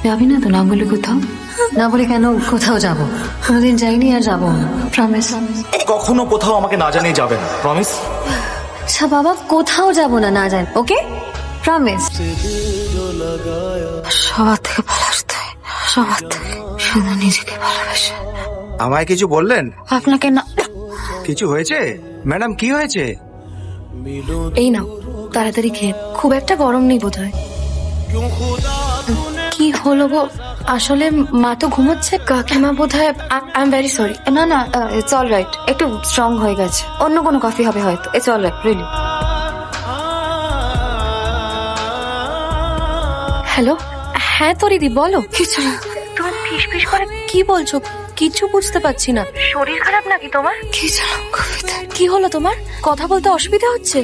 যাবি না তো? না বলি কোথাও? না বলি কেন কোথাও যাবো? কোনোদিন যাইনি আর যাবো না। প্রমিস? কখনো কোথাও আমাকে না জানিয়ে যাবেন, প্রমিস? আচ্ছা বাবা, কোথাও যাবো না, না যাই, ওকে? প্রমিস? সবার থেকে ভালোবাসতে হয়, সবার থেকে, শুধু নিজেকে ভালোবাসে। আমায় কিছু বললেন? আপনাকে না। কিছু হয়েছে ম্যাডাম? কি হয়েছে? এই নাও, তাড়াতাড়ি খেয়ে। খুব একটা গরম নেই বোধহয়। কি হলো গো? আসলে মা তো ঘুমোচ্ছে, কাকিমা বোধহয়। I am very sorry. না না, ইটস অল রাইট, একটু স্ট্রং হয়ে গেছে, অন্য কোনো কফি হবে হয়তো। It's all right, really. Hello, হ্যাঁ তো দিদি বলো। কিছু না। তুমি ফিসফিস করে কি বলছো? কিছু বুঝতে পারছি না। শরীর খারাপ নাকি তোমার? কি জানো কবিতা, কি হলো তোমার? কথা বলতে অসুবিধা হচ্ছে?